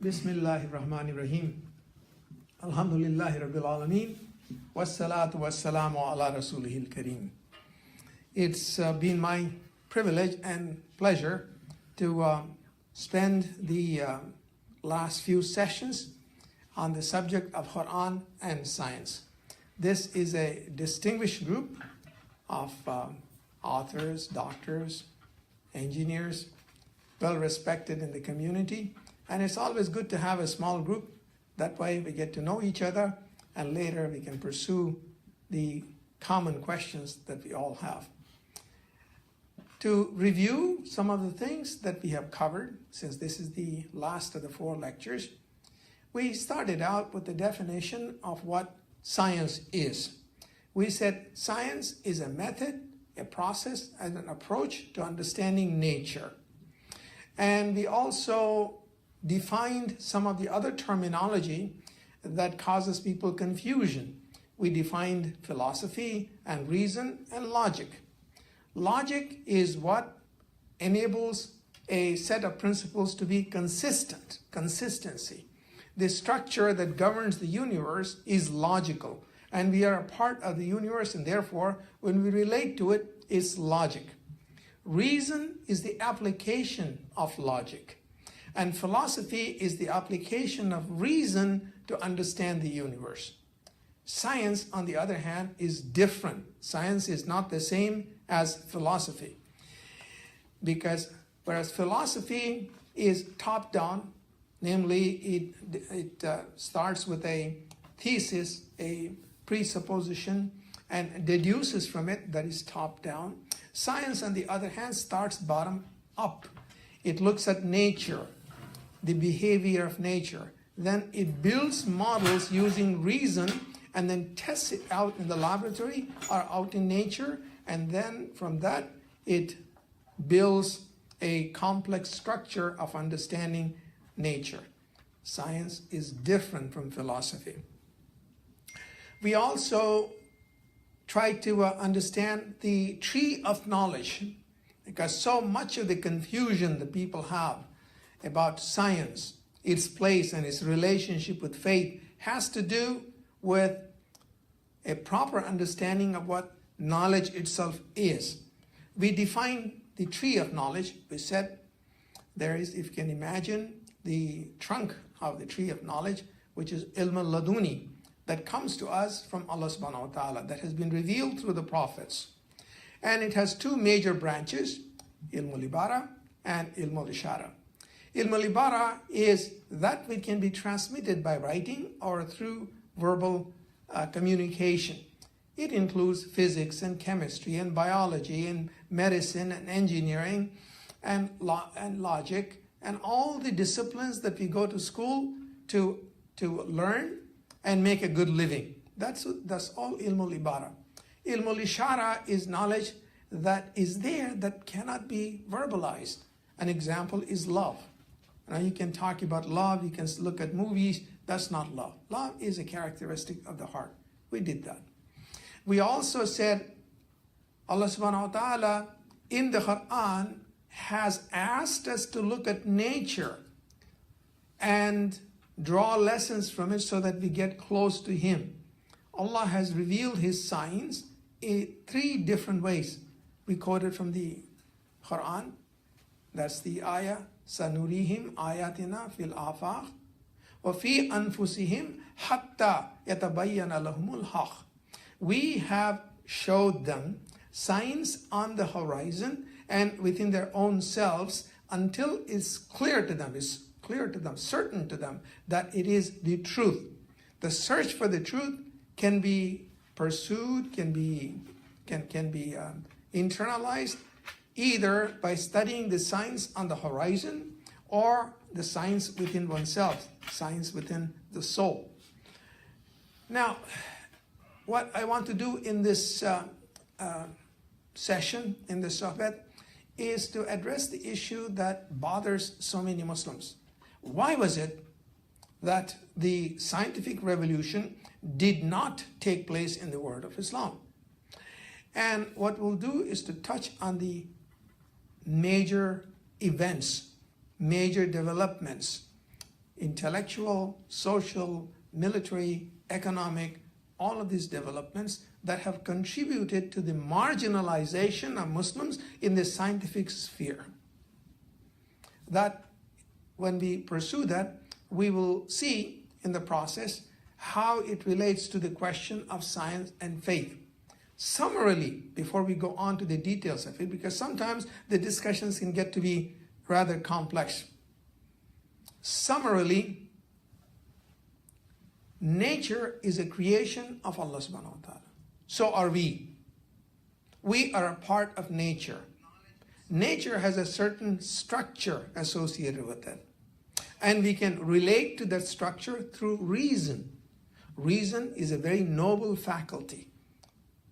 Bismillahir Rahmanir Rahim. Alhamdulillahi Rabbil Alameen. Wassalatu wassalamu ala Rasulihil Kareem. It's been my privilege and pleasure to spend the last few sessions on the subject of Qur'an and Science. This is a distinguished group of authors, doctors, engineers, well respected in the community. And it's always good to have a small group. That way we get to know each other, and later we can pursue the common questions that we all have. To review some of the things that we have covered, since this is the last of the 4 lectures, we started out with the definition of what science is. We said science is a method, a process, and an approach to understanding nature. And we also defined some of the other terminology that causes people confusion. We defined philosophy and reason and logic. Logic is what enables a set of principles to be consistent, consistency. The structure that governs the universe is logical, and we are a part of the universe, and therefore when we relate to it, it's logic. Reason is the application of logic. And philosophy is the application of reason to understand the universe. Science, on the other hand, is different. Science is not the same as philosophy. Because whereas philosophy is top-down, namely it starts with a thesis, a presupposition, and deduces from it, that is top-down. Science, on the other hand, starts bottom-up. It looks at nature, the behavior of nature. Then it builds models using reason and then tests it out in the laboratory or out in nature. And then from that, it builds a complex structure of understanding nature. Science is different from philosophy. We also try to understand the tree of knowledge, because so much of the confusion that people have about science, its place and its relationship with faith, has to do with a proper understanding of what knowledge itself is. We define the tree of knowledge. We said there is, if you can imagine, the trunk of the tree of knowledge, which is ilm al-laduni, that comes to us from Allah subhanahu wa ta'ala, that has been revealed through the prophets. And it has 2 major branches, ilm al-ibara and ilm al-ishara. Ilm al-ibara is that which can be transmitted by writing or through verbal communication. It includes physics and chemistry and biology and medicine and engineering and logic and all the disciplines that we go to school to learn and make a good living. That's all ilm al-ibara. Ilm al-ishara is knowledge that is there that cannot be verbalized. An example is love. Now you can talk about love, you can look at movies, that's not love. Love is a characteristic of the heart. We did that. We also said Allah subhanahu wa ta'ala in the Qur'an has asked us to look at nature and draw lessons from it so that we get close to Him. Allah has revealed His signs in 3 different ways. We quoted from the Qur'an. That's the ayah. سَنُرِيهِمْ آيَاتِنَا فِي الْآفَاقِ وَفِي أَنفُسِهِمْ حَتَّى يَتَبَيَّنَ لَهُمُ الْحَقُّ. We have showed them signs on the horizon and within their own selves until it's clear to them, certain to them that it is the truth. The search for the truth can be pursued, can be internalized, either by studying the signs on the horizon or the signs within oneself, signs within the soul. Now, what I want to do in this session, in this sohbet, is to address the issue that bothers so many Muslims. Why was it that the scientific revolution did not take place in the world of Islam? And what we'll do is to touch on the major events, major developments intellectual, social, military, economic, all of these developments that have contributed to the marginalization of Muslims in the scientific sphere. That when we pursue that, we will see in the process how it relates to the question of science and faith. Summarily, before we go on to the details of it, because sometimes the discussions can get to be rather complex. Summarily, nature is a creation of Allah subhanahu wa ta'ala. So are we. We are a part of nature. Nature has a certain structure associated with it. And we can relate to that structure through reason. Reason is a very noble faculty.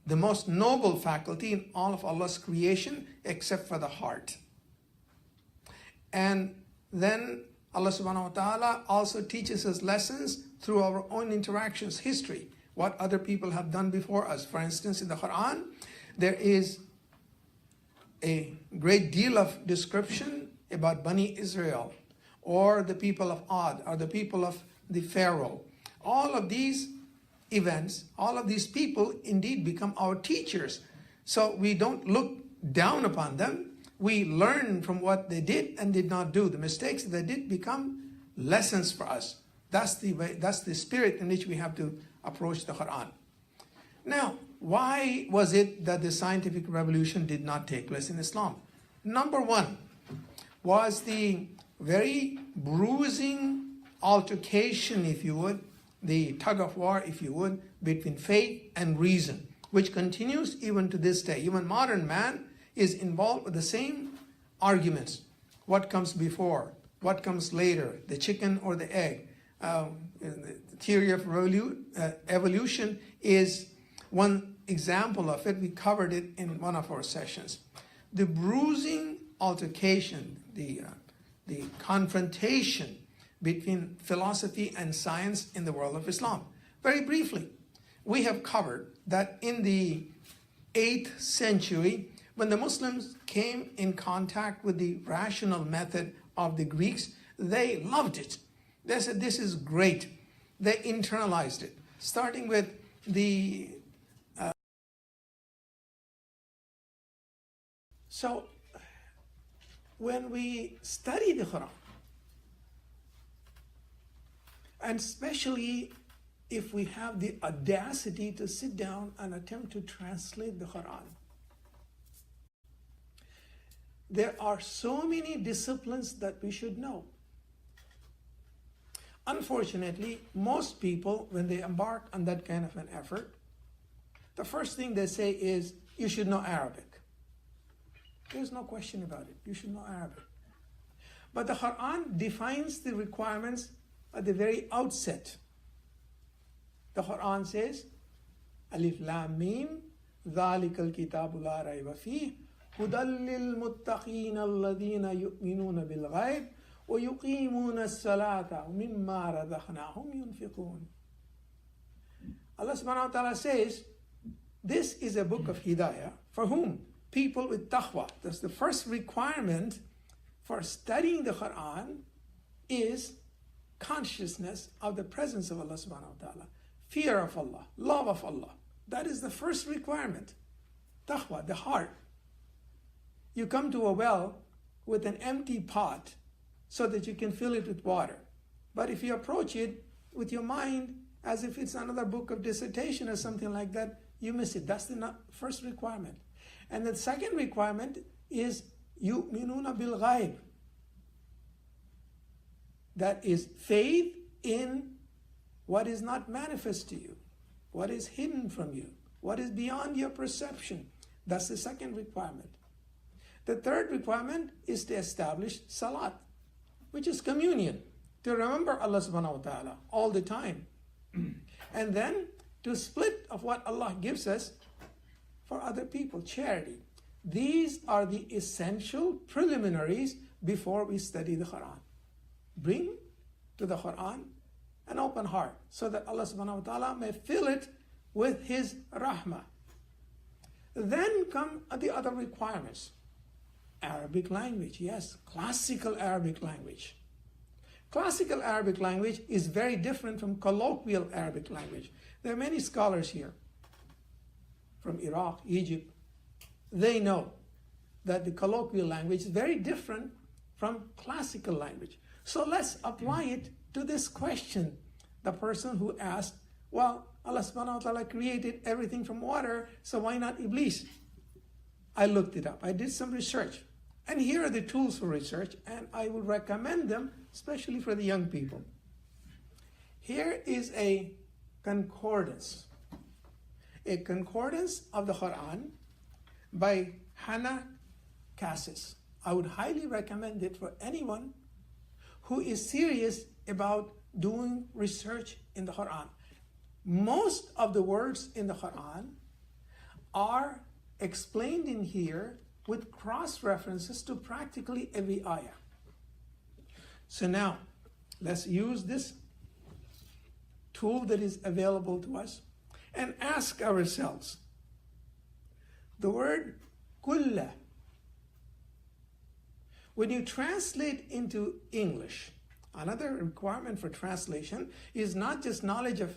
The most noble faculty in all of Allah's creation except for the heart. And then Allah subhanahu wa ta'ala also teaches us lessons through our own interactions, history, what other people have done before us. For instance, in the Qur'an, there is a great deal of description about Bani Israel, or the people of Ad, or the people of the Pharaoh. All of these events, all of these people indeed become our teachers. So we don't look down upon them. We learn from what they did and did not do. The mistakes they did become lessons for us. That's the way, that's the spirit in which we have to approach the Quran. Now, why was it that the scientific revolution did not take place in Islam? Number one was the very bruising altercation, if you would, the tug of war, if you would, between faith and reason, which continues even to this day. Even modern man is involved with the same arguments. What comes before? What comes later? The chicken or the egg? The theory of evolution is one example of it. We covered it in one of our sessions. The bruising altercation, the confrontation between philosophy and science in the world of Islam. Very briefly, we have covered that in the 8th century, when the Muslims came in contact with the rational method of the Greeks, they loved it. They said, this is great. They internalized it, starting with the... So, when we study the Quran, and especially if we have the audacity to sit down and attempt to translate the Quran, there are so many disciplines that we should know. Unfortunately, most people, when they embark on that kind of an effort, the first thing they say is, you should know Arabic. There's no question about it. You should know Arabic. But the Quran defines the requirements at the very outset. The Quran says, Alif Lam Mim, ذَلِكَ الْكِتَابُ لَا رَيْبَ فِيهِ هُدًى لِلْمُتَّقِينَ الَّذِينَ يُؤْمِنُونَ بِالْغَيْبِ وَيُقِيمُونَ الصَّلَاةَ وَمِمَّا رَزَقْنَاهُمْ يُنْفِقُونَ. Allah subhanahu wa ta'ala says, this is a book of hidayah. For whom? People with taqwa. That's the first requirement for studying the Quran is consciousness of the presence of Allah subhanahu wa ta'ala. Fear of Allah, love of Allah. That is the first requirement. Taqwa, the heart. You come to a well with an empty pot so that you can fill it with water. But if you approach it with your mind as if it's another book of dissertation or something like that, you miss it. That's the first requirement. And the second requirement is yu'minuna bil ghaib. That is faith in what is not manifest to you, what is hidden from you, what is beyond your perception. That's the second requirement. The third requirement is to establish salat, which is communion, to remember Allah subhanahu wa ta'ala all the time. And then to split of what Allah gives us for other people, charity. These are the essential preliminaries before we study the Quran. Bring to the Quran an open heart so that Allah subhanahu wa ta'ala may fill it with His rahmah. Then come the other requirements. Arabic language, yes, classical Arabic language. Classical Arabic language is very different from colloquial Arabic language. There are many scholars here from Iraq, Egypt. They know that the colloquial language is very different from classical language. So let's apply it to this question. The person who asked, well, Allah subhanahu wa ta'ala created everything from water, so why not Iblis? I looked it up. I did some research. And here are the tools for research, and I would recommend them, especially for the young people. Here is a concordance of the Quran by Hannah Cassis. I would highly recommend it for anyone who is serious about doing research in the Quran. Most of the words in the Quran are explained in here with cross-references to practically every ayah. So now, let's use this tool that is available to us and ask ourselves, the word kulla, when you translate into English, another requirement for translation is not just knowledge of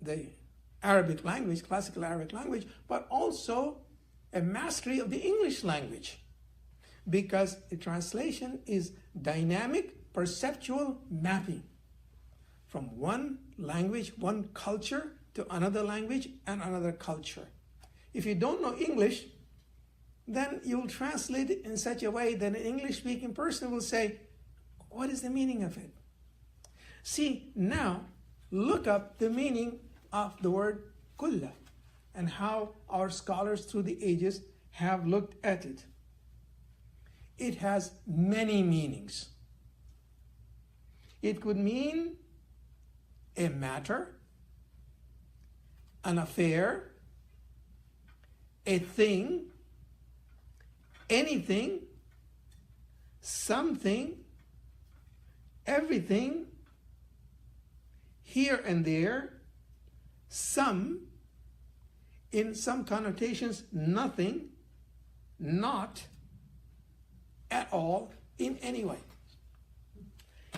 the Arabic language, classical Arabic language, but also a mastery of the English language. Because a translation is dynamic, perceptual mapping from one language, one culture to another language and another culture. If you don't know English, then you'll translate it in such a way that an English-speaking person will say, what is the meaning of it? See, now, look up the meaning of the word kulla and how our scholars through the ages have looked at it. It has many meanings. It could mean a matter, an affair, a thing, anything, something, everything, here and there, some, in some connotations, nothing, not, at all, in any way.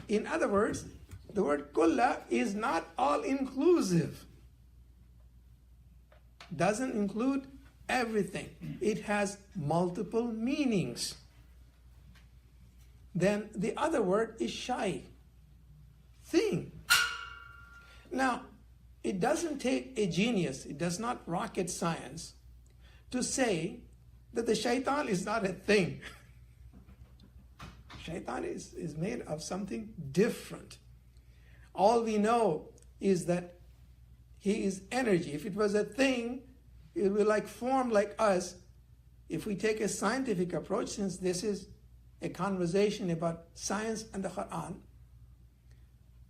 In other words, the word kulla is not all-inclusive. Doesn't include everything. It has multiple meanings. Then the other word is shay, thing. Now, it doesn't take a genius, it does not rocket science, to say that the shaitan is not a thing. Shaitan is made of something different. All we know is that he is energy. If it was a thing, it would like form like us. If we take a scientific approach, since this is a conversation about science and the Quran,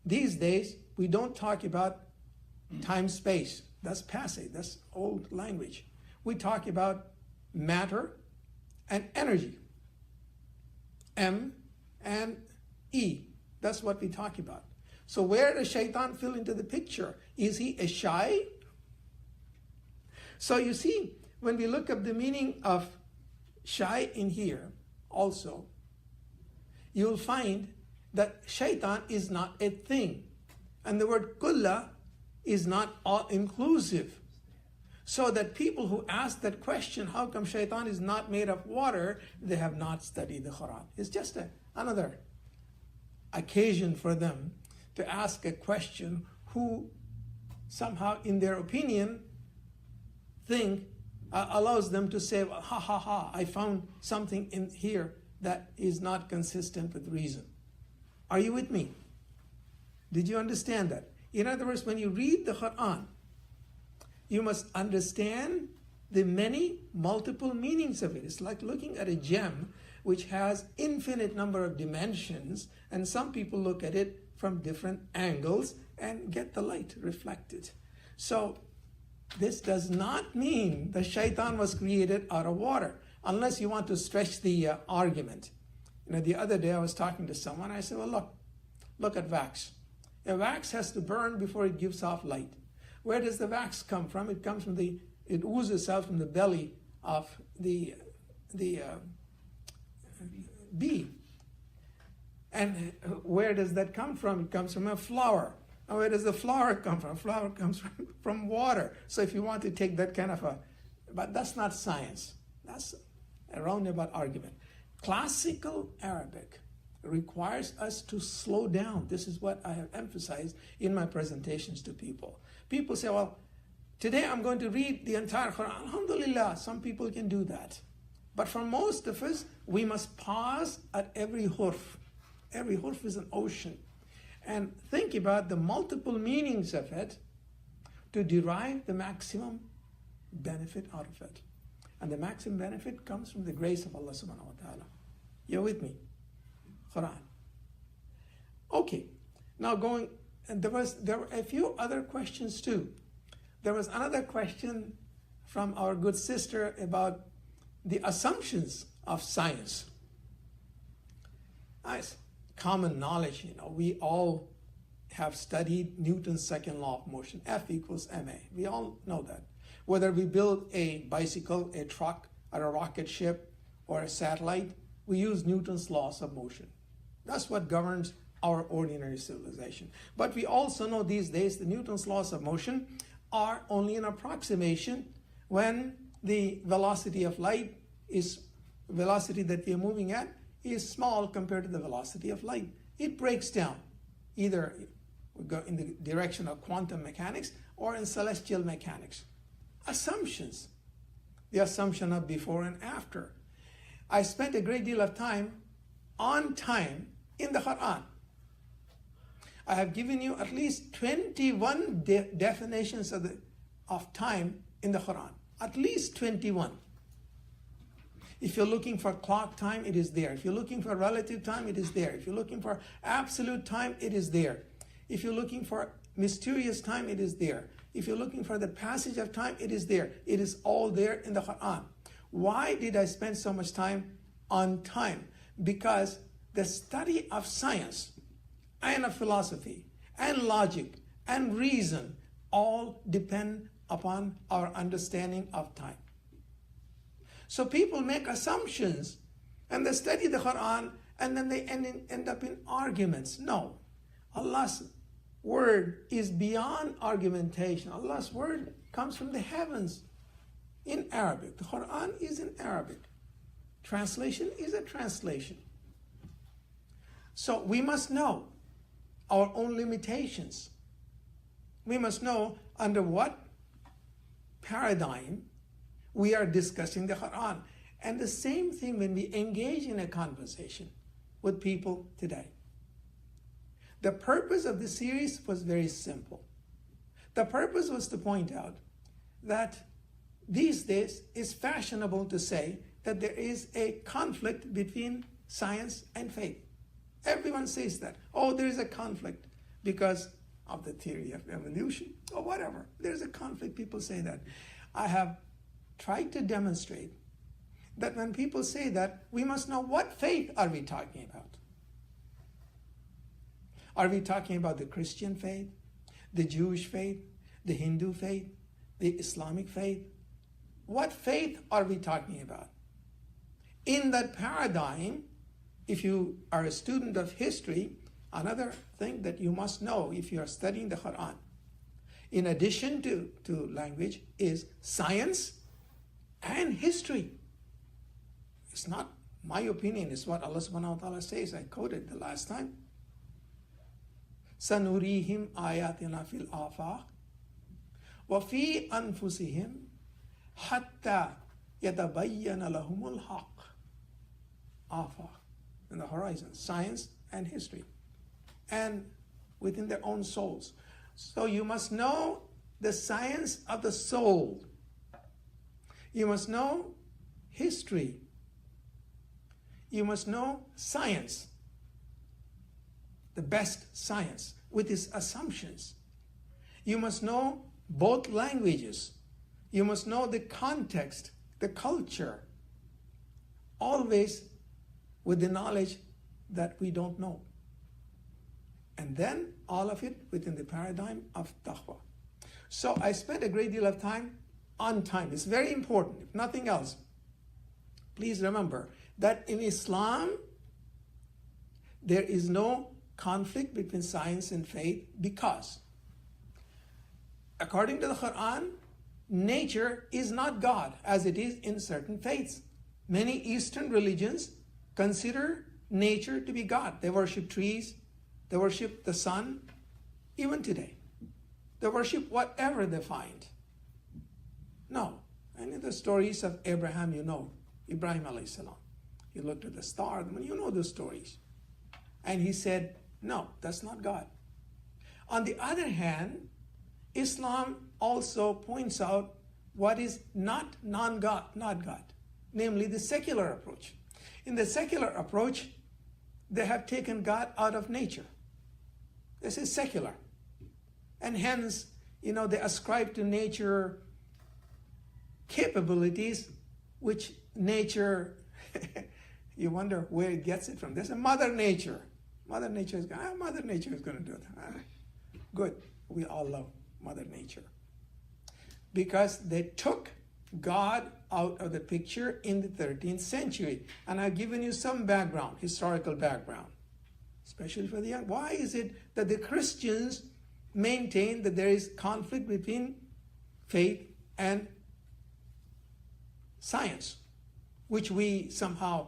these days we don't talk about time, space. That's passé, that's old language. We talk about matter and energy. M and E, that's what we talk about. So where does shaitan fill into the picture? Is he a shy? So you see, when we look up the meaning of shy in here also, you'll find that shaitan is not a thing. And the word kulla is not all-inclusive. So that people who ask that question, how come shaitan is not made of water, they have not studied the Quran. It's just another occasion for them to ask a question who somehow, in their opinion, allows them to say, well, ha ha ha, I found something in here that is not consistent with reason. Are you with me? Did you understand that? In other words, when you read the Quran, you must understand the many multiple meanings of it. It's like looking at a gem which has infinite number of dimensions, and some people look at it from different angles and get the light reflected. So this does not mean the shaitan was created out of water, unless you want to stretch the argument. The other day I was talking to someone, I said, well, look at wax. A wax has to burn before it gives off light. Where does the wax come from? It comes from it oozes out from the belly of the bee. And where does that come from? It comes from a flower. And where does the flower come from? Flower comes from water. So if you want to take that kind of but that's not science. That's a roundabout argument. Classical Arabic requires us to slow down. This is what I have emphasized in my presentations to people. People say, well, today I'm going to read the entire Quran. Alhamdulillah, some people can do that. But for most of us, we must pause at every hurf. Every hurf is an ocean. And think about the multiple meanings of it to derive the maximum benefit out of it. And the maximum benefit comes from the grace of Allah subhanahu wa ta'ala. You're with me? Quran. Okay, now and there were a few other questions too. There was another question from our good sister about the assumptions of science. Nice. Common knowledge, we all have studied Newton's second law of motion, F equals ma. We all know that. Whether we build a bicycle, a truck, or a rocket ship, or a satellite, we use Newton's laws of motion. That's what governs our ordinary civilization. But we also know these days the Newton's laws of motion are only an approximation when the velocity of light velocity that we are moving at is small compared to the velocity of light. It breaks down. Either we go in the direction of quantum mechanics or in celestial mechanics. Assumptions. The assumption of before and after. I spent a great deal of time on time in the Quran. I have given you at least 21 definitions of time in the Quran. At least 21. If you're looking for clock time, it is there. If you're looking for relative time, it is there. If you're looking for absolute time, it is there. If you're looking for mysterious time, it is there. If you're looking for the passage of time, it is there. It is all there in the Quran. Why did I spend so much time on time? Because the study of science and of philosophy and logic and reason all depend upon our understanding of time. So people make assumptions and they study the Quran and then they end up in arguments. No, Allah's word is beyond argumentation. Allah's word comes from the heavens in Arabic. The Quran is in Arabic. Translation is a translation. So we must know our own limitations. We must know under what paradigm we are discussing the Quran. And the same thing when we engage in a conversation with people today. The purpose of the series was very simple. The purpose was to point out that these days it's fashionable to say that there is a conflict between science and faith. Everyone says that. Oh, there is a conflict because of the theory of evolution or whatever. There's a conflict. People say that. I have tried to demonstrate that when people say that, we must know what faith are we talking about. Are we talking about the Christian faith, the Jewish faith, the Hindu faith, the Islamic faith? What faith are we talking about? In that paradigm, if you are a student of history, another thing that you must know if you are studying the Quran, in addition to language, is science and history. It's not my opinion, it's what Allah subhanahu wa ta'ala says. I quoted the last time. سَنُرِيهِمْ آيَاتِنَا فِي الْآفَاقِ وَفِي أَنفُسِهِمْ حَتَّى يَتَبَيَّنَ لَهُمُ الْحَقِّ. Afaq, in the horizon, science and history, and within their own souls. So you must know the science of the soul. You must know history. You must know science, the best science, with its assumptions. You must know both languages. You must know the context, the culture, always with the knowledge that we don't know. And then all of it within the paradigm of taqwa. So I spent a great deal of time on time. It's very important, if nothing else. Please remember that in Islam, there is no conflict between science and faith because, according to the Quran, nature is not God as it is in certain faiths. Many Eastern religions consider nature to be God. They worship trees, they worship the sun, even today. They worship whatever they find. No. And in the stories of Abraham, you know, Ibrahim alayhi salam. He looked at the star, you know the stories. And he said, no, that's not God. On the other hand, Islam also points out what is not non-God, not God, namely the secular approach. In the secular approach, they have taken God out of nature. This is secular. And hence, they ascribe to nature capabilities which nature, you wonder where it gets it from. There's a Mother Nature. Mother Nature is going to do that. Good. We all love Mother Nature. Because they took God out of the picture in the 13th century. And I've given you some background, historical background, especially for the young. Why is it that the Christians maintain that there is conflict between faith and science, which we somehow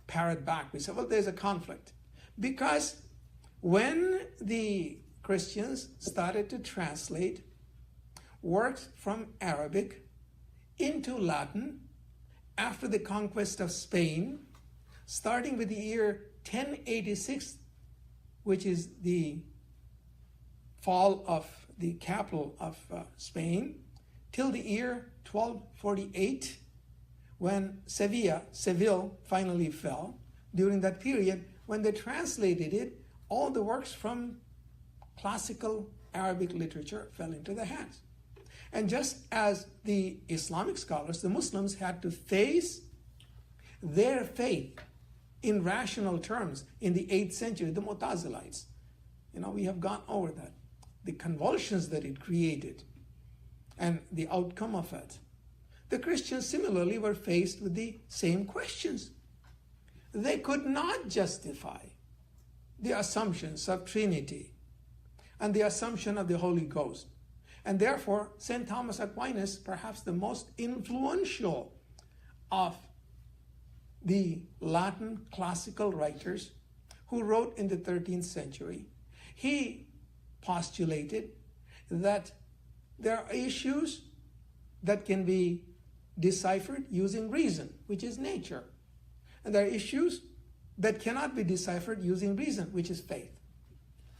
parrot back? We say, well, there's a conflict. Because when the Christians started to translate works from Arabic into Latin after the conquest of Spain, starting with the year 1086, which is the fall of the capital of Spain, till the year 1248, when Seville finally fell. During that period, when they translated it, all the works from classical Arabic literature fell into their hands. And just as the Islamic scholars, the Muslims, had to face their faith in rational terms in the 8th century, the Mu'tazilites, we have gone over that. The convulsions that it created and the outcome of it. The Christians similarly were faced with the same questions. They could not justify the assumptions of Trinity and the assumption of the Holy Ghost. And therefore, St. Thomas Aquinas, perhaps the most influential of the Latin classical writers who wrote in the 13th century, he postulated that there are issues that can be deciphered using reason, which is nature. And there are issues that cannot be deciphered using reason, which is faith.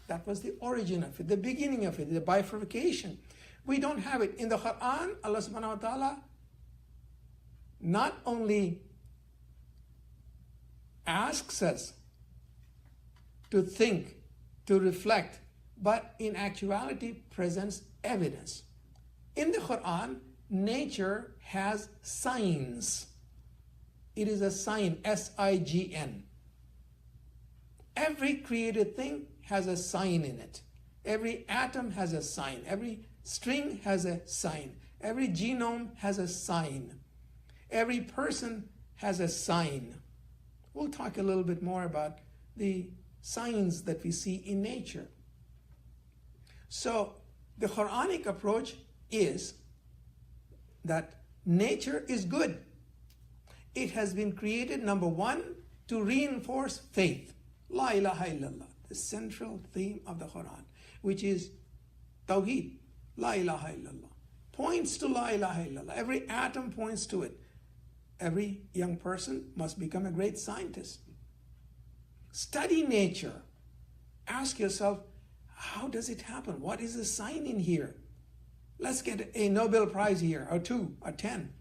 That was the origin of it, the beginning of it, the bifurcation. We don't have it. In the Quran, Allah subhanahu wa ta'ala not only asks us to think, to reflect, but in actuality presents evidence. In the Quran, nature has signs. It is a sign, S-I-G-N. Every created thing has a sign in it. Every atom has a sign. Every string has a sign. Every genome has a sign. Every person has a sign. We'll talk a little bit more about the signs that we see in nature. So the Quranic approach is that nature is good. It has been created, number one, to reinforce faith. La ilaha illallah, the central theme of the Quran, which is Tawheed, La ilaha illallah, points to La ilaha illallah. Every atom points to it. Every young person must become a great scientist. Study nature. Ask yourself, how does it happen? What is the sign in here? Let's get a Nobel Prize here, or 2, or 10.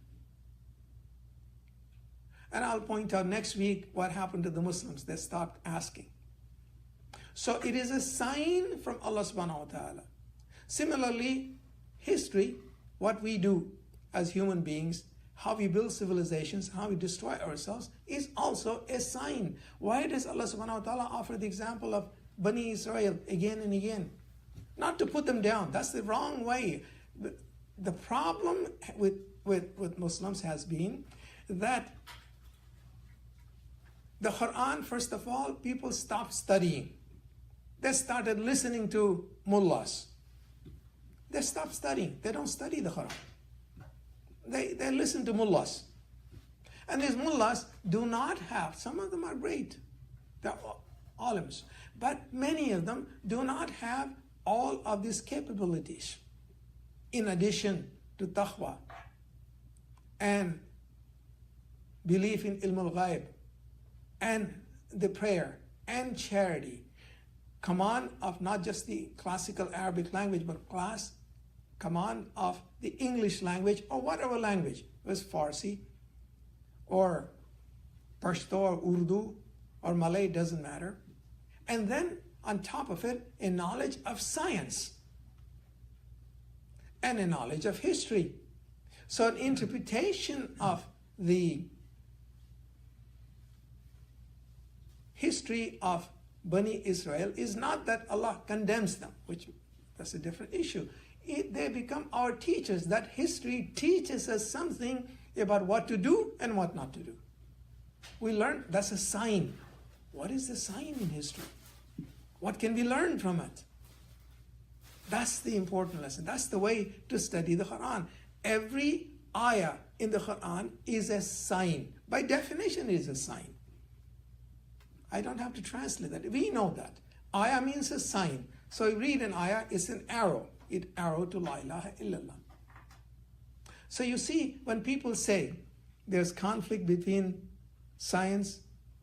And I'll point out next week what happened to the Muslims. They stopped asking. So it is a sign from Allah subhanahu wa ta'ala. Similarly, history, what we do as human beings, how we build civilizations, how we destroy ourselves, is also a sign. Why does Allah subhanahu wa ta'ala offer the example of Bani Israel again and again? Not to put them down. That's the wrong way. The problem with Muslims has been that The Quran, first of all, people stopped studying. They started listening to mullahs. They stopped studying. They don't study the Quran. They listen to mullahs. And these mullahs do not have, some of them are great, they're alims, but many of them do not have all of these capabilities in addition to taqwa and belief in ilm al-ghaib and the prayer and charity, command of not just the classical Arabic language, but command of the English language or whatever language, it was Farsi or Pashto or Urdu or Malay, doesn't matter. And then on top of it, a knowledge of science and a knowledge of history. So an interpretation of the history of Bani Israel is not that Allah condemns them, which that's a different issue. They become our teachers. That history teaches us something about what to do and what not to do. We learn, that's a sign. What is the sign in history? What can we learn from it? That's the important lesson. That's the way to study the Quran. Every ayah in the Quran is a sign. By definition, it is a sign. I don't have to translate that. We know that. Ayah means a sign. So you read an ayah, it's an arrow. It arrow to la ilaha illallah. So you see, when people say there's conflict between science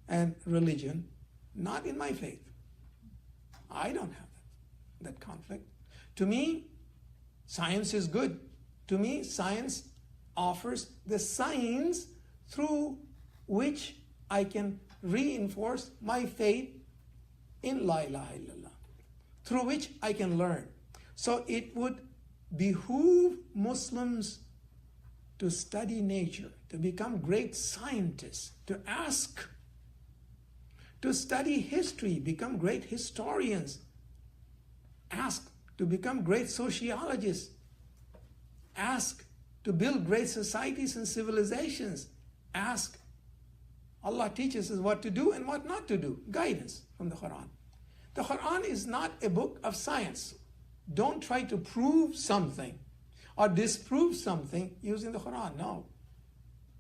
and religion, not in my faith. I don't have that conflict. To me, science is good. To me, science offers the signs through which I can reinforce my faith in la ilaha illallah, through which I can learn. So it would behoove Muslims to study nature, to become great scientists, to ask, to study history, become great historians, ask to become great sociologists, ask to build great societies and civilizations, ask. Allah teaches us what to do and what not to do, guidance from the Quran. The Quran is not a book of science. Don't try to prove something or disprove something using the Quran. No.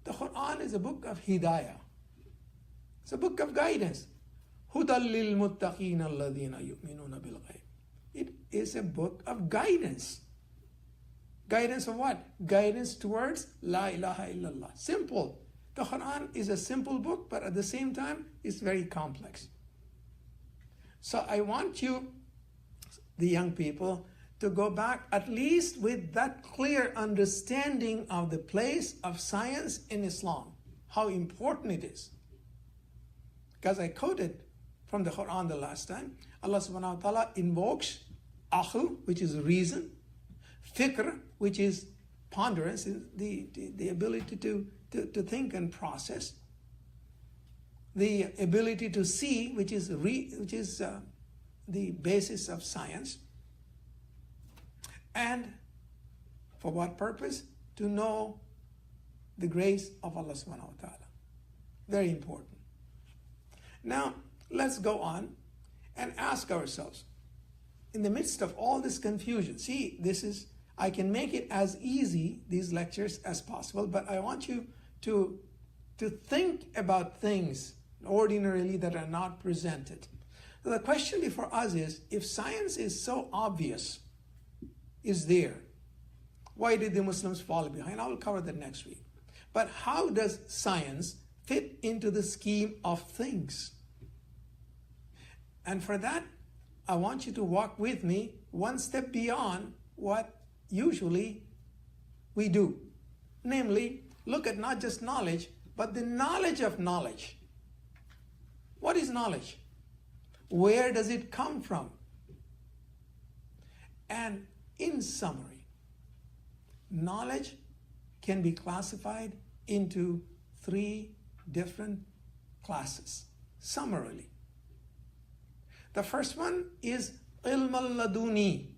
The Quran is a book of hidayah. It's a book of guidance. هُدًى لِلْمُتَّقِينَ الَّذِينَ يُؤْمِنُونَ بِالْغَيْبِ. It is a book of guidance. Guidance of what? Guidance towards La ilaha illallah. Simple. The Quran is a simple book, but at the same time, it's very complex. So I want you, the young people, to go back at least with that clear understanding of the place of science in Islam, how important it is. Because I quoted from the Quran the last time, Allah subhanahu wa ta'ala invokes aql, which is reason, fikr, which is ponderance, the ability to think and process, the ability to see, which is the basis of science, and for what purpose? To know the grace of Allah subhanahu wa ta'ala. Very important. Now, let's go on and ask ourselves, in the midst of all this confusion, see, I can make it as easy, these lectures, as possible, but I want you to think about things ordinarily that are not presented. So the question before us is, if science is so obvious, is there, why did the Muslims fall behind? I will cover that next week. But how does science fit into the scheme of things? And for that, I want you to walk with me one step beyond what usually we do. Namely, look at not just knowledge, but the knowledge of knowledge. What is knowledge? Where does it come from? And in summary, knowledge can be classified into 3 different classes, summarily. The first one is ilm al-laduni.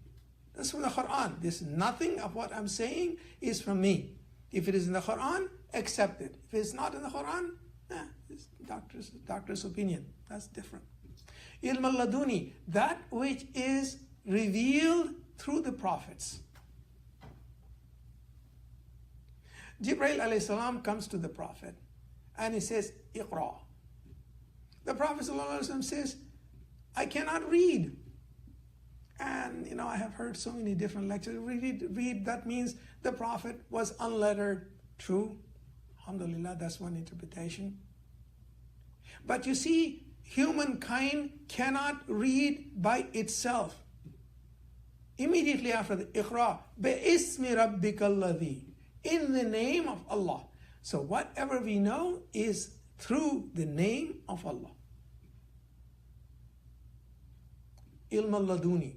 That's from the Quran. Nothing of what I'm saying is from me. If it is in the Quran, accept it. If it's not in the Quran, It's doctor's opinion. That's different. Ilm al-laduni, that which is revealed through the prophets. Jibreel alayhi salam comes to the Prophet and he says, Iqra. The Prophet says, I cannot read. And I have heard so many different lectures. Read, that means the Prophet was unlettered. True. Alhamdulillah, that's one interpretation. But you see, humankind cannot read by itself. Immediately after the Iqra, Bi-ismi rabbikal ladhi, in the name of Allah. So whatever we know is through the name of Allah. Ilm al-laduni,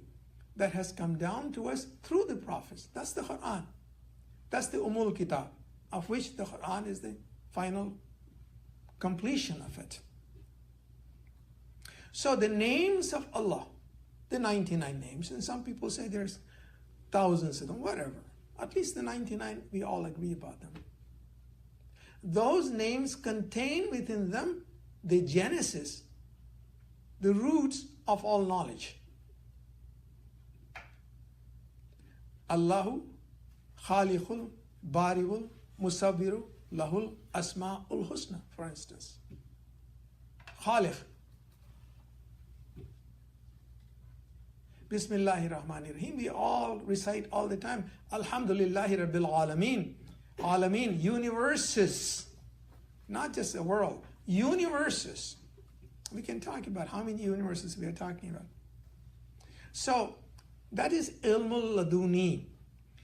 that has come down to us through the prophets. That's the Qur'an. That's the Kitab, of which the Qur'an is the final completion of it. So the names of Allah, the 99 names, and some people say there's thousands of them, whatever. At least the 99, we all agree about them. Those names contain within them the genesis, the roots of all knowledge. Allahu, Khaliqul, Bari'ul, Musawwiru, Lahul, Asma'ul Husna, for instance. Khaliq. Bismillahir Rahmanir Rahim. We all recite all the time. Alhamdulillahi Rabbil Alameen. Alameen, universes. Not just the world. Universes. We can talk about how many universes we are talking about. So, that is Ilmul Laduni.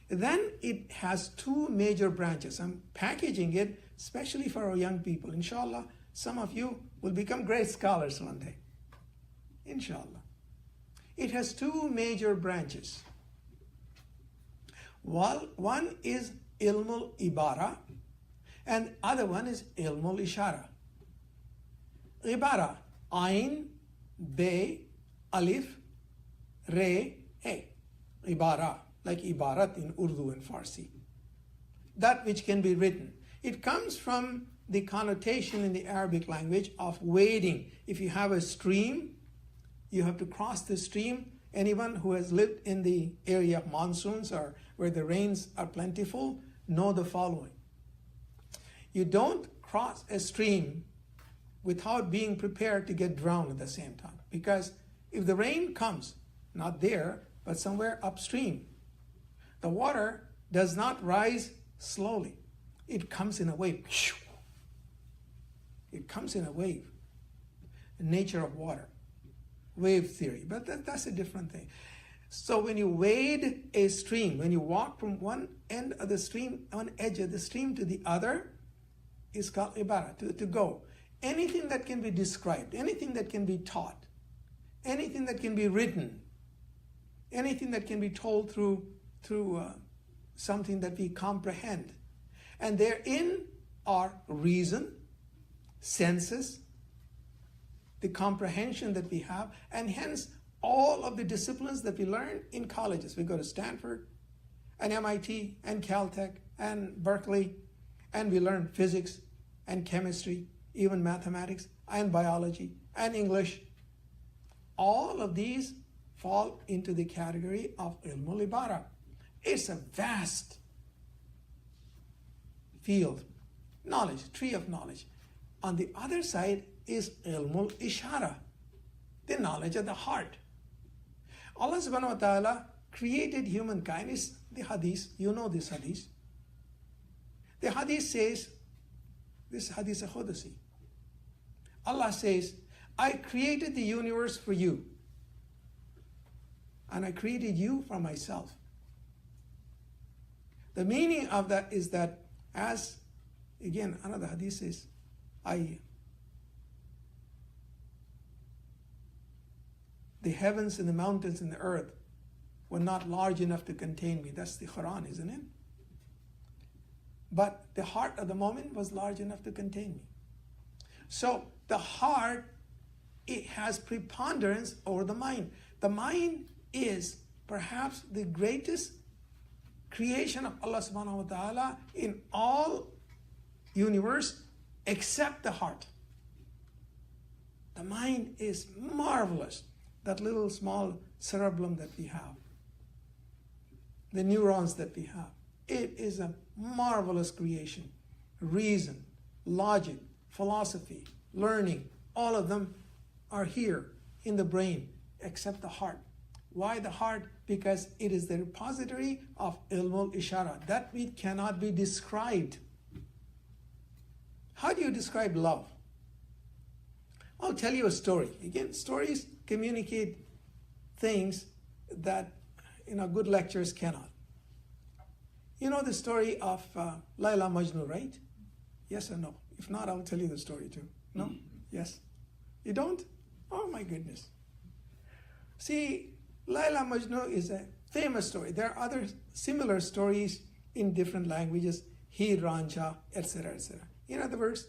Then it has two major branches. I'm packaging it especially for our young people. Inshallah, some of you will become great scholars one day. Inshallah. It has two major branches. One is Ilmul Ibara and other one is Ilmul Ishara. Ibara, Ain, Be, Alif, Re, A. Ibara, like Ibarat in Urdu and Farsi. That which can be written. It comes from the connotation in the Arabic language of wading. If you have a stream, you have to cross the stream. Anyone who has lived in the area of monsoons or where the rains are plentiful know the following. You don't cross a stream without being prepared to get drowned at the same time. Because if the rain comes, not there, but somewhere upstream, the water does not rise slowly. It comes in a wave. It comes in a wave. The nature of water. Wave theory. But that's a different thing. So when you wade a stream, when you walk from one end of the stream, one edge of the stream to the other, is called ibara, to go. Anything that can be described, anything that can be taught, anything that can be written, anything that can be told through something that we comprehend. And therein are reason, senses, the comprehension that we have, and hence all of the disciplines that we learn in colleges. We go to Stanford and MIT and Caltech and Berkeley, and we learn physics and chemistry, even mathematics and biology and English. All of these fall into the category of Ilmul Ibara. It's a vast field, knowledge, tree of knowledge. On the other side is Ilmul Ishara, the knowledge of the heart. Allah subhanahu wa ta'ala created humankind. Is the hadith, you know this hadith. The hadith says, this hadith is Qudsi. Allah says, I created the universe for you. And I created you for myself. The meaning of that is that, as again another hadith says, the heavens and the mountains and the earth were not large enough to contain me. That's the Quran, isn't it? But the heart at the moment was large enough to contain me. So the heart, it has preponderance over the mind. The mind is perhaps the greatest creation of Allah subhanahu wa ta'ala in all universe, except the heart. The mind is marvelous. That little small cerebellum that we have, the neurons that we have, it is a marvelous creation. Reason, logic, philosophy, learning, all of them are here in the brain, except the heart. Why the heart? Because it is the repository of ilmul ishara. That which cannot be described. How do you describe love? I'll tell you a story. Again, stories communicate things that good lectures cannot. You know the story of Layla Majnun, right? Yes or no? If not, I'll tell you the story too. No? Yes? You don't? Oh my goodness. See, Layla Majnun is a famous story. There are other similar stories in different languages, Heer Ranjha, etc., etc. In other words,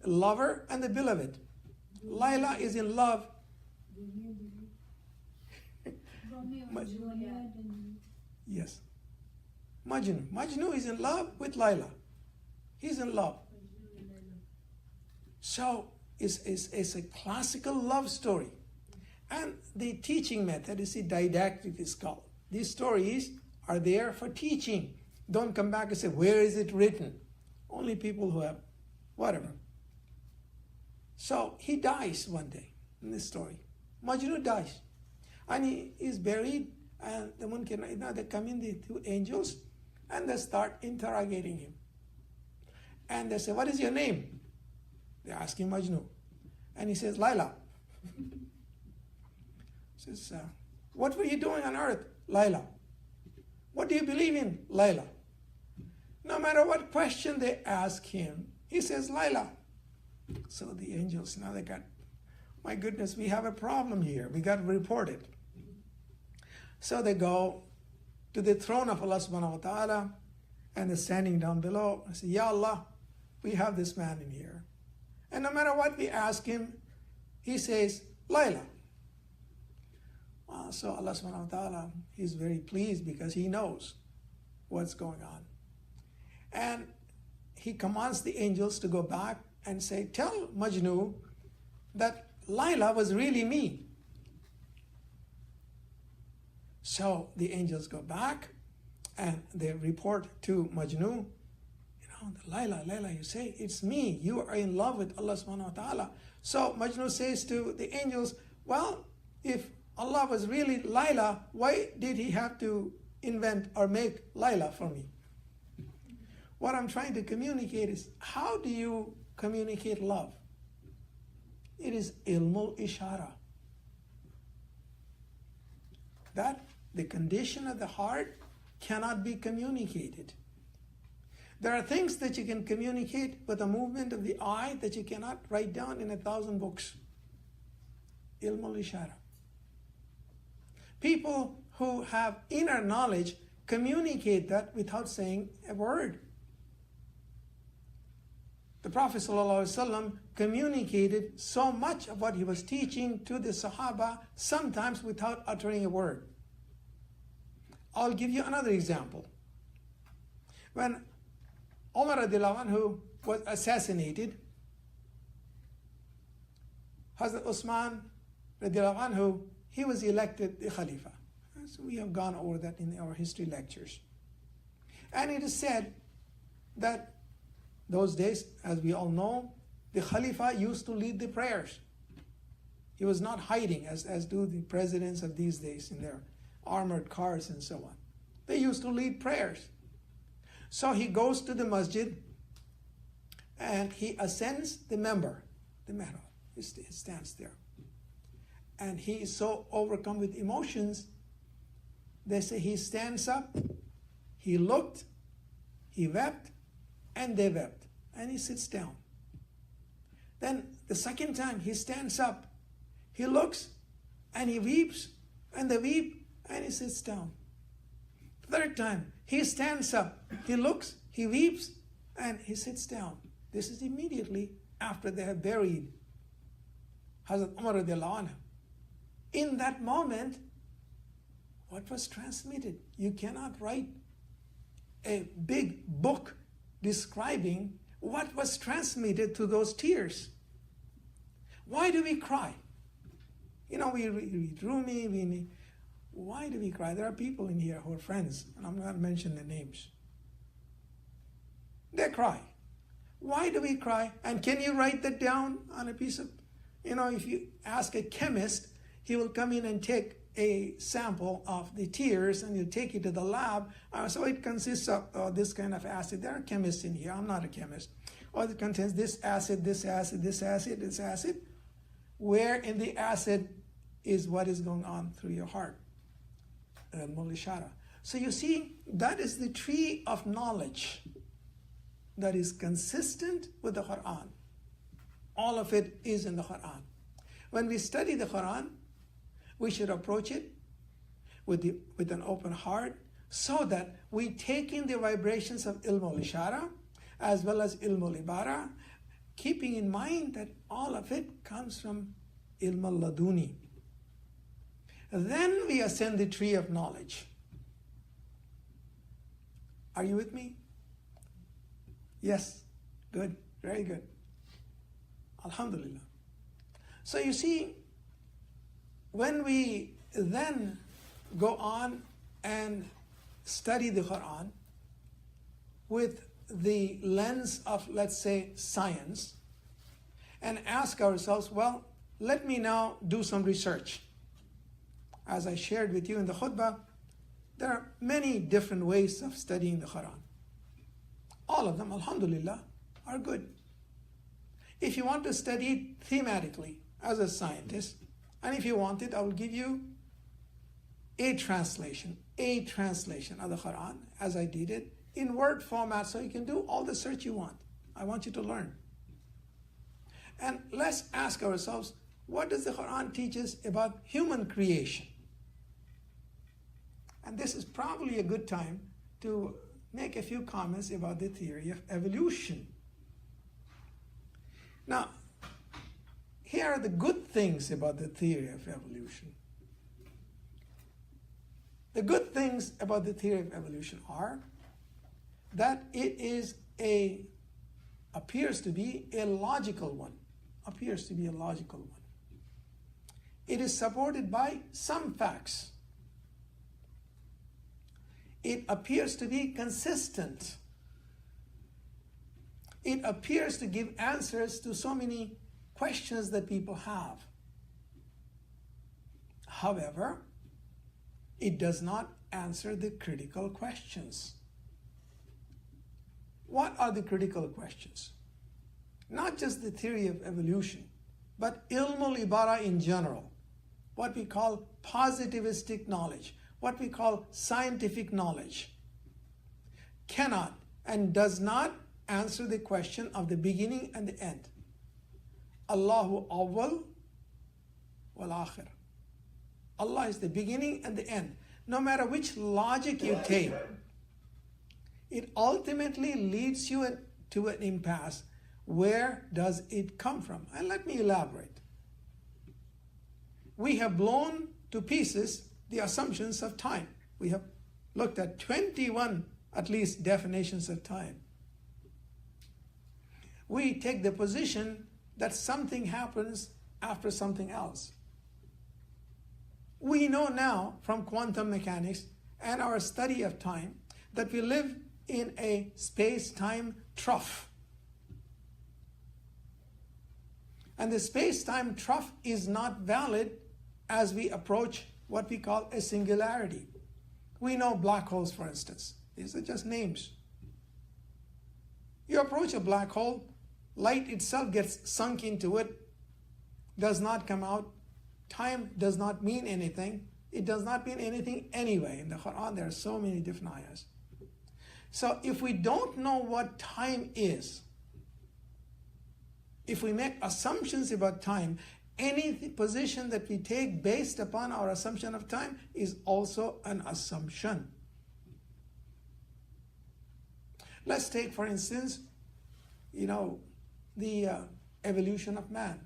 a lover and the beloved. Layla is in love. Yes. Majnun is in love with Layla. He's in love. So it's a classical love story. And the teaching method is didactic is called. These stories are there for teaching. Don't come back and say, where is it written? Only people who have whatever. So he dies one day in this story. Majnun dies. And he is buried, and they come in, the two angels, and they start interrogating him. And they say, what is your name? They ask him Majnun. And he says, Layla. Says, what were you doing on earth? Layla. What do you believe in? Layla. No matter what question they ask him, he says, Layla. So the angels, now they got, my goodness, we have a problem here. We got to report it. So they go to the throne of Allah subhanahu wa ta'ala, and they're standing down below and say, Ya Allah, we have this man in here. And no matter what we ask him, he says, Layla. So Allah subhanahu wa ta'ala, he's very pleased because he knows what's going on. And he commands the angels to go back and say, tell Majnun that Layla was really me. So the angels go back and they report to Majnun, Layla, you say, it's me. You are in love with Allah subhanahu wa ta'ala. So Majnun says to the angels, well, if Allah was really Layla, why did he have to invent or make Layla for me? What I'm trying to communicate is, how do you communicate love? It is ilmul ishara. That the condition of the heart cannot be communicated. There are things that you can communicate with a movement of the eye that you cannot write down in 1,000 books. Ilmul ishara. People who have inner knowledge communicate that without saying a word. The Prophet ﷺ communicated so much of what he was teaching to the Sahaba, sometimes without uttering a word. I'll give you another example. When Umar radiallahu anhu was assassinated, Hazrat Usman radiallahu anhu, he was elected the Khalifa. So we have gone over that in our history lectures. And it is said that those days, as we all know, the Khalifa used to lead the prayers. He was not hiding as do the presidents of these days in their armored cars and so on. They used to lead prayers. So he goes to the masjid and he ascends the member, the mihrab. He stands there. And he is so overcome with emotions, they say he stands up, he looked, he wept, and they wept. And he sits down. Then the second time he stands up, he looks, and he weeps, and they weep, and he sits down. Third time, he stands up, he looks, he weeps, and he sits down. This is immediately after they have buried Hazrat Umar radiallahu anhu. In that moment, what was transmitted? You cannot write a big book describing what was transmitted through those tears. Why do we cry? We read Rumi, why do we cry? There are people in here who are friends, and I'm not going to mention their names. They cry. Why do we cry? And can you write that down on a piece of, if you ask a chemist, he will come in and take a sample of the tears and you take it to the lab. So it consists of this kind of acid. There are chemists in here. I'm not a chemist. Or it contains this acid, this acid, this acid, this acid. Where in the acid is what is going on through your heart. Mulishara. So you see, that is the tree of knowledge that is consistent with the Qur'an. All of it is in the Qur'an. When we study the Qur'an, we should approach it with an open heart so that we take in the vibrations of ilmul ishara as well as ilmul ibara, keeping in mind that all of it comes from ilmul laduni. Then we ascend the tree of knowledge. Are you with me? Yes. Good. Very good. Alhamdulillah. So you see, when we then go on and study the Quran with the lens of, let's say, science, and ask ourselves, well, let me now do some research. As I shared with you in the khutbah, there are many different ways of studying the Quran. All of them, alhamdulillah, are good. If you want to study it thematically as a scientist, and if you want it, I will give you a translation of the Quran, as I did it, in word format, so you can do all the search you want. I want you to learn. And let's ask ourselves, what does the Quran teach us about human creation? And this is probably a good time to make a few comments about the theory of evolution. Now, here are the good things about the theory of evolution. The good things about the theory of evolution are that it appears to be a logical one. It is supported by some facts. It appears to be consistent. It appears to give answers to so many questions that people have. However, it does not answer the critical questions. What are the critical questions? Not just the theory of evolution, but ilmul ibara in general, what we call positivistic knowledge, what we call scientific knowledge, cannot and does not answer the question of the beginning and the end. Allahu awwal wal akhir. Allah is the beginning and the end. No matter which logic you take, it ultimately leads you to an impasse. Where does it come from? And let me elaborate. We have blown to pieces the assumptions of time. We have looked at 21, at least, definitions of time. We take the position that something happens after something else. We know now from quantum mechanics and our study of time that we live in a space-time trough. And the space-time trough is not valid as we approach what we call a singularity. We know black holes, for instance. These are just names. You approach a black hole, light itself gets sunk into it, does not come out. Time does not mean anything. It does not mean anything anyway. In the Quran, there are so many different ayahs. So if we don't know what time is, if we make assumptions about time, any position that we take based upon our assumption of time is also an assumption. Let's take, for instance, the evolution of man.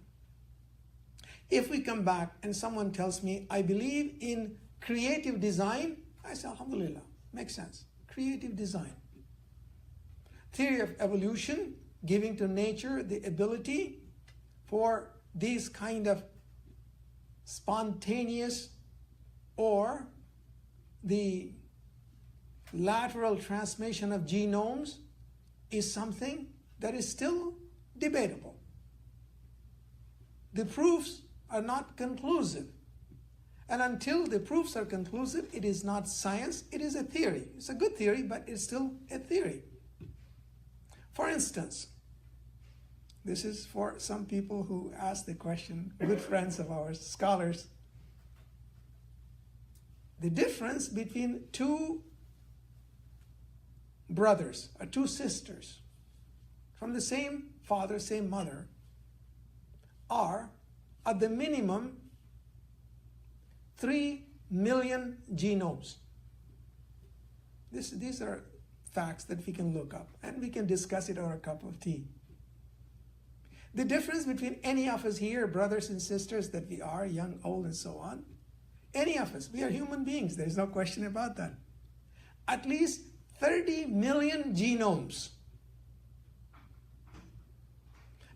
If we come back and someone tells me, I believe in creative design, I say, alhamdulillah, makes sense. Creative design. Theory of evolution giving to nature the ability for these kind of spontaneous or the lateral transmission of genomes is something that is still debatable. The proofs are not conclusive. And until the proofs are conclusive, it is not science, it is a theory. It's a good theory, but it's still a theory. For instance, this is for some people who ask the question, good friends of ours, scholars. The difference between two brothers or two sisters from the same father, same mother, are at the minimum 3 million genomes. These are facts that we can look up and we can discuss it over a cup of tea. The difference between any of us here, brothers and sisters that we are, young, old, and so on, any of us, we are human beings, there's no question about that. At least 30 million genomes.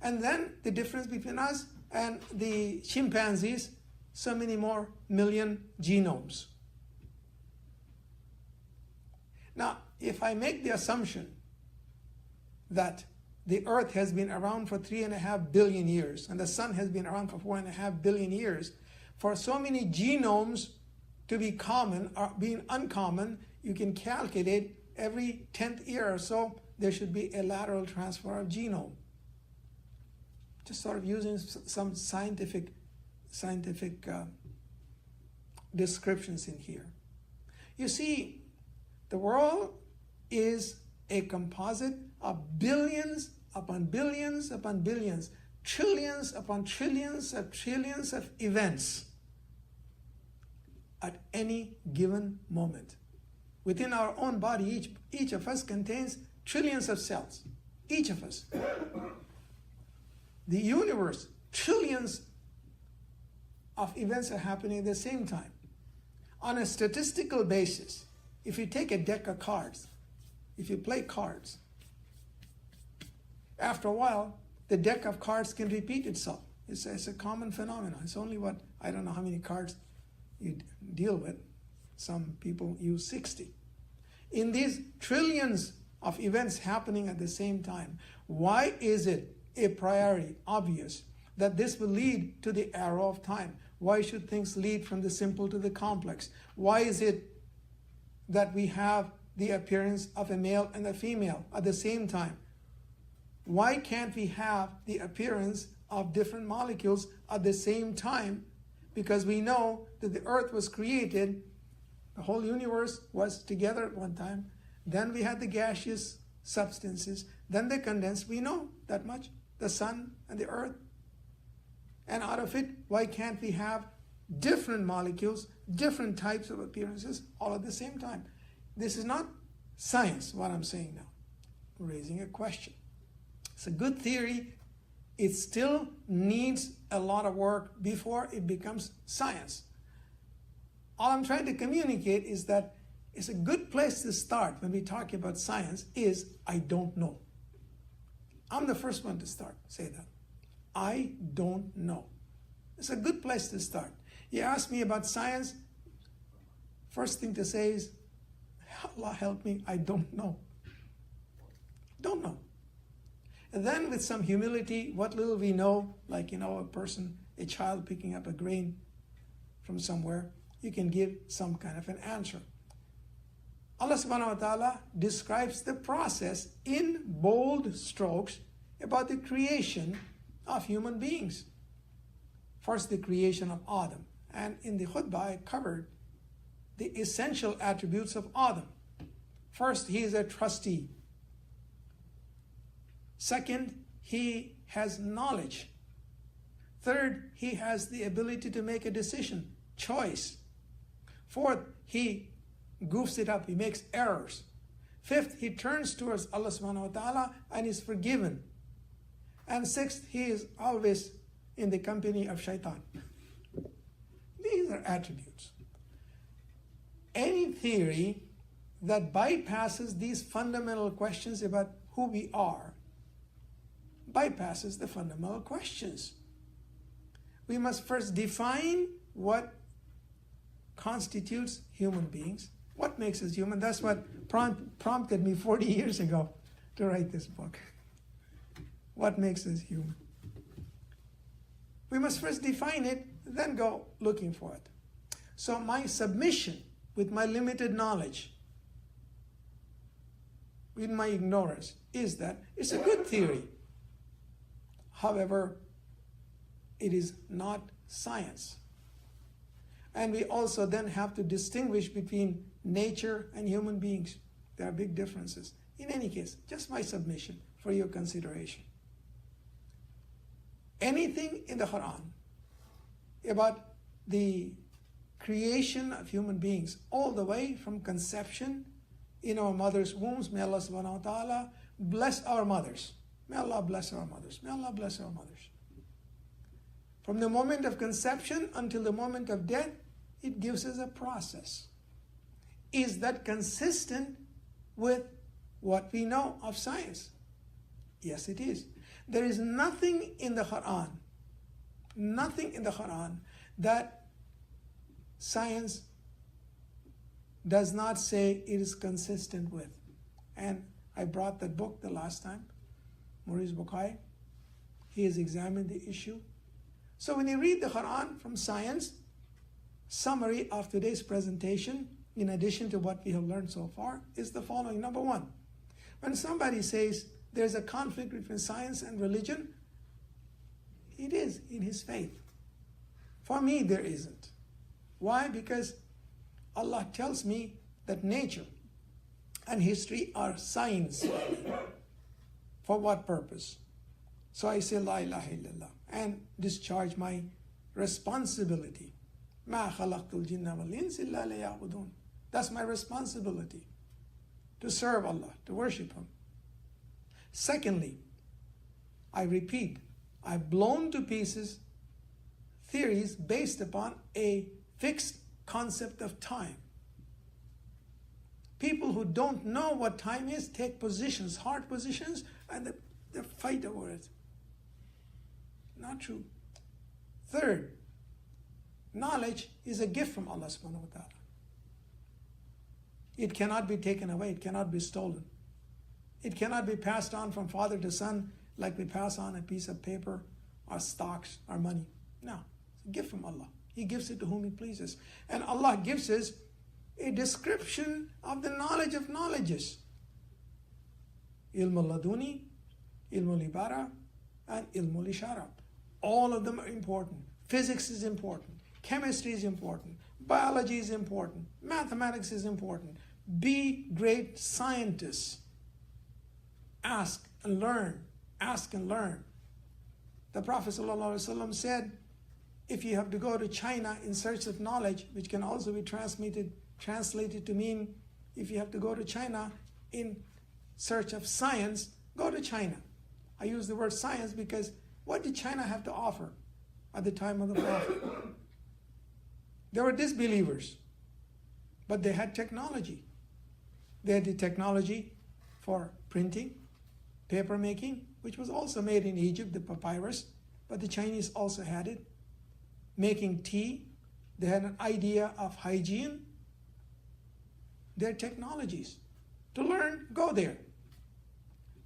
And then the difference between us and the chimpanzees, so many more million genomes. Now, if I make the assumption that the Earth has been around for 3.5 billion years and the Sun has been around for 4.5 billion years, for so many genomes to be common or being uncommon, you can calculate every 10th year or so there should be a lateral transfer of genome. Just sort of using some scientific descriptions in here. You see, the world is a composite of billions upon billions upon billions, trillions upon trillions of events at any given moment. Within our own body, each of us contains trillions of cells. Each of us. The universe, trillions of events are happening at the same time. On a statistical basis, if you take a deck of cards, if you play cards, after a while, the deck of cards can repeat itself. It's a common phenomenon. It's only what, I don't know how many cards you deal with. Some people use 60. In these trillions of events happening at the same time, why is it a priori, obvious, that this will lead to the arrow of time? Why should things lead from the simple to the complex? Why is it that we have the appearance of a male and a female at the same time? Why can't we have the appearance of different molecules at the same time? Because we know that the earth was created, the whole universe was together at one time, then we had the gaseous substances, then they condensed, we know that much, the sun and the earth. And out of it, why can't we have different molecules, different types of appearances all at the same time? This is not science, what I'm saying now. I'm raising a question. It's a good theory. It still needs a lot of work before it becomes science. All I'm trying to communicate is that it's a good place to start when we talk about science is, I don't know. I'm the first one to say that. I don't know. It's a good place to start. You ask me about science, first thing to say is, Allah help me, I don't know. Don't know. And then with some humility, what little we know, like, a child picking up a grain from somewhere, you can give some kind of an answer. Allah subhanahu wa ta'ala describes the process in bold strokes about the creation of human beings. First, the creation of Adam. And in the khutbah, I covered the essential attributes of Adam. First, he is a trustee. Second, he has knowledge. Third, he has the ability to make a decision, choice. Fourth, he goofs it up, he makes errors. Fifth, he turns towards Allah subhanahu wa ta'ala and is forgiven. And sixth, he is always in the company of shaitan. These are attributes. Any theory that bypasses these fundamental questions about who we are bypasses the fundamental questions. We must first define what constitutes human beings, what makes us human. That's what prompted me 40 years ago to write this book. What makes us human? We must first define it, then go looking for it. So my submission with my limited knowledge, with my ignorance, is that it's a good theory. However, it is not science. And we also then have to distinguish between nature and human beings. There are big differences. In any case, just my submission for your consideration. Anything in the Quran about the creation of human beings, all the way from conception in our mother's wombs, may Allah subhanahu wa ta'ala bless our mothers. May Allah bless our mothers. May Allah bless our mothers. From the moment of conception until the moment of death, it gives us a process. Is that consistent with what we know of science? Yes, it is. There is nothing in the Quran that science does not say it is consistent with. And I brought that book the last time, Maurice Bukai. He has examined the issue. So when you read the Quran from science, summary of today's presentation, in addition to what we have learned so far, is the following. Number one, when somebody says there's a conflict between science and religion, it is in his faith. For me, there isn't. Why? Because Allah tells me that nature and history are signs. For what purpose? So I say La ilaha illallah and discharge my responsibility. مَا خَلَقْتُ الْجِنَّ وَالْإِنسِ إِلَّا لِيَعْبُدُونَ. That's my responsibility, to serve Allah, to worship Him. Secondly, I repeat, I've blown to pieces theories based upon a fixed concept of time. People who don't know what time is take positions, hard positions, and they fight over it. Not true. Third, knowledge is a gift from Allah subhanahu wa ta'ala. It cannot be taken away. It cannot be stolen. It cannot be passed on from father to son like we pass on a piece of paper, or stocks, or money. No, it's a gift from Allah. He gives it to whom He pleases. And Allah gives us a description of the knowledge of knowledges. Ilmul laduni, ilmul ibara, and ilmul ishara. All of them are important. Physics is important. Chemistry is important. Biology is important. Mathematics is important. Be great scientists. Ask and learn. Ask and learn. The Prophet ﷺ said, if you have to go to China in search of knowledge, which can also be translated to mean if you have to go to China in search of science, go to China. I use the word science because what did China have to offer at the time of the Prophet? They were disbelievers, but they had technology. They had the technology for printing, paper making, which was also made in Egypt, the papyrus, but the Chinese also had it. Making tea, they had an idea of hygiene. Their technologies. To learn, go there.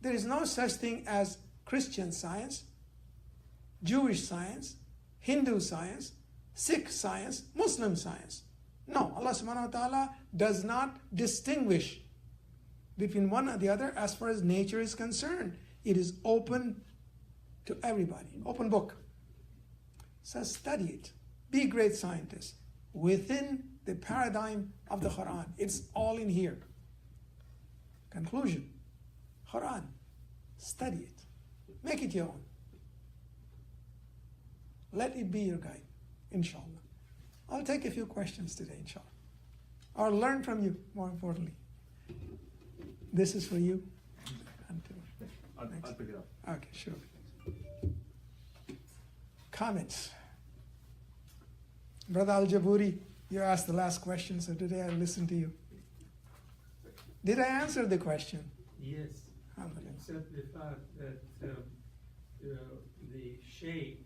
There is no such thing as Christian science, Jewish science, Hindu science, Sikh science, Muslim science. No, Allah subhanahu wa ta'ala does not distinguish between one or the other as far as nature is concerned. It is open to everybody, open book. So study it. Be great scientists within the paradigm of the Quran. It's all in here. Conclusion. Quran. Study it. Make it your own. Let it be your guide, inshallah. I'll take a few questions today, inshallah. Or learn from you, more importantly. This is for you. I'll pick it up. Okay, sure. Comments? Brother Al-Jaburi, you asked the last question, so today I'll listen to you. Did I answer the question? Yes, except the fact that the shape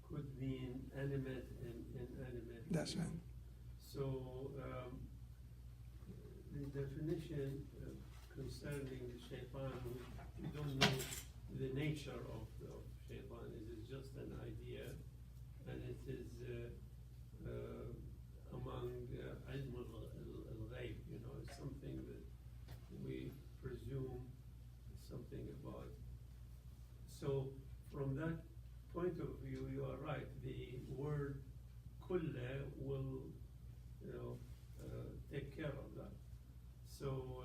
could mean animate and inanimate. That's right. So the definition concerning the shaitan, we don't know the nature of shaitan. It is just an idea, and it is among ilm al-ghayb, it's something that we presume something about. So from that point of view, you are right. The word kulla will, take care of that. So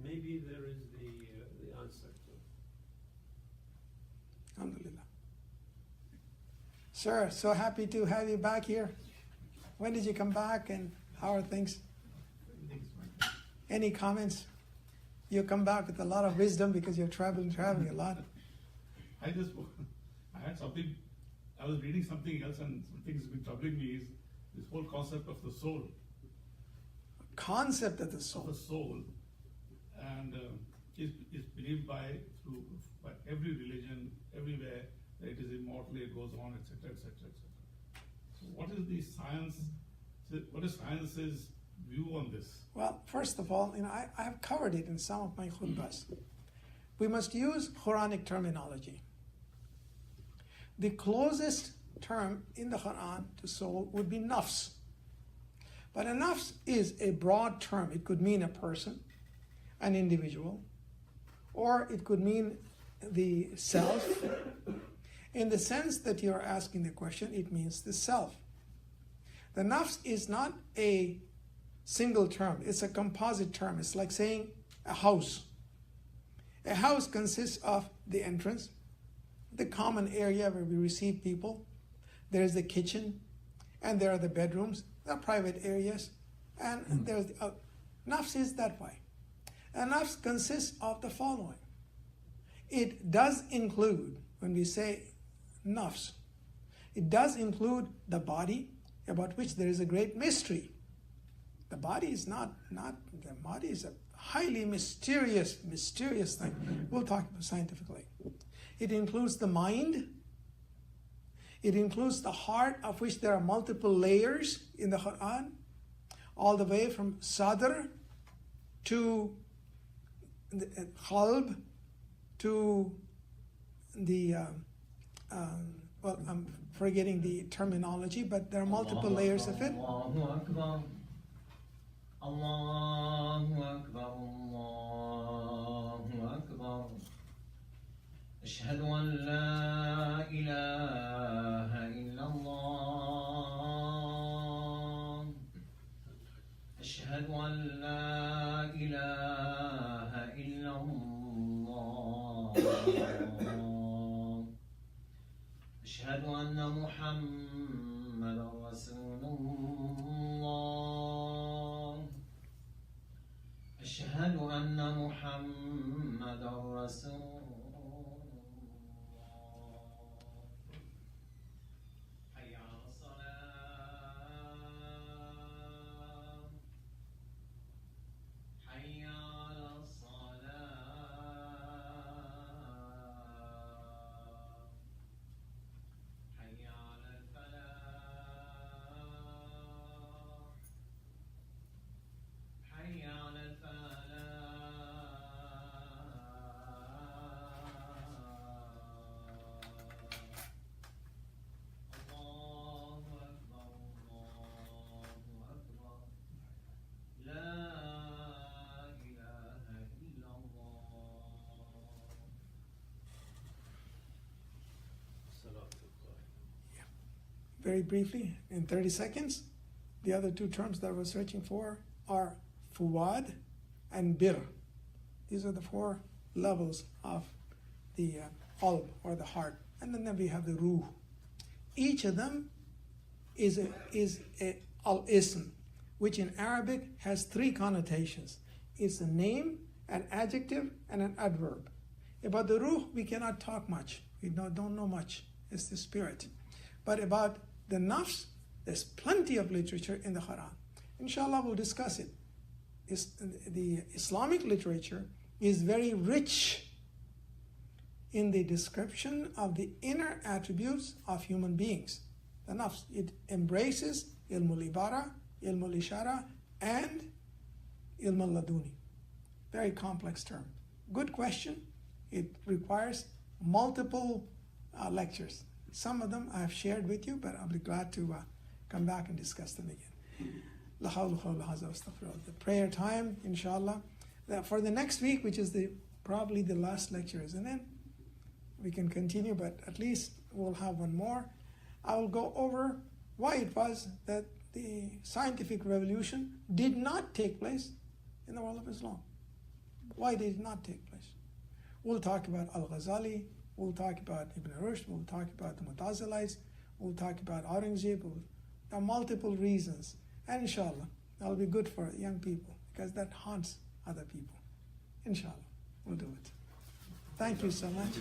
maybe there is the answer to it. Alhamdulillah. Sir, so happy to have you back here. When did you come back and how are things? Any comments? You come back with a lot of wisdom because you're traveling a lot. I had something, I was reading something else, and something that's been troubling me is this whole concept of the soul. Concept of the soul. Of the soul, and is believed by every religion, everywhere, that it is immortal, it goes on, etc., etc., etc. So what is the science, what is science's view on this? Well, first of all, I have covered it in some of my khutbahs. We must use Quranic terminology. The closest term in the Quran to soul would be nafs. But a nafs is a broad term. It could mean a person, an individual, or it could mean the self. In the sense that you're asking the question, it means the self. The nafs is not a single term. It's a composite term. It's like saying a house. A house consists of the entrance, the common area where we receive people. There's the kitchen, and there are the bedrooms, the private areas, and there's the nafs is that way. A nafs consists of the following. It does include, when we say nafs, it does include the body, about which there is a great mystery. The body is the body is a highly mysterious thing. We'll talk about scientifically. It includes the mind. It includes the heart, of which there are multiple layers in the Quran, all the way from sadr to the qalb to the, well, I'm forgetting the terminology, but there are multiple layers of it. Allahu Akbar. Allahu Akbar. Allahu Akbar. أشهد أن لا إله إلا الله أشهد أن لا إله إلا الله أشهد أن محمدا رسول الله أشهد أن محمدا رسول الله حي على الصلاة حي على الصلاة حي على الفلاح حي على الفلاح الله أكبر الله أكبر لا إله إلا الله Very briefly, in 30 seconds, the other two terms that I was searching for are fuwad and bir. These are the four levels of the qalb, or the heart. And then we have the ruh. Each of them is a al-ism, which in Arabic has three connotations. It's a name, an adjective, and an adverb. About the ruh, we cannot talk much. We don't know much. It's the spirit. But about the nafs, there's plenty of literature in the Quran. Inshallah, we'll discuss it. The Islamic literature is very rich in the description of the inner attributes of human beings. The nafs, it embraces ilmul ibara, ilmul ishara, and ilmul laduni. Very complex term. Good question. It requires multiple lectures. Some of them I have shared with you, but I'll be glad to come back and discuss them again. La hawla wa la quwwata illa billah. The prayer time, inshallah. For the next week, which is probably the last lecture, isn't it? We can continue, but at least we'll have one more. I will go over why it was that the scientific revolution did not take place in the world of Islam. Why did it not take place? We'll talk about Al-Ghazali, we'll talk about Ibn Rushd, we'll talk about the Mutazilites, we'll talk about Aurangzeb. There are multiple reasons. And inshallah, that'll be good for young people because that haunts other people. Inshallah, we'll do it. Thank you so much.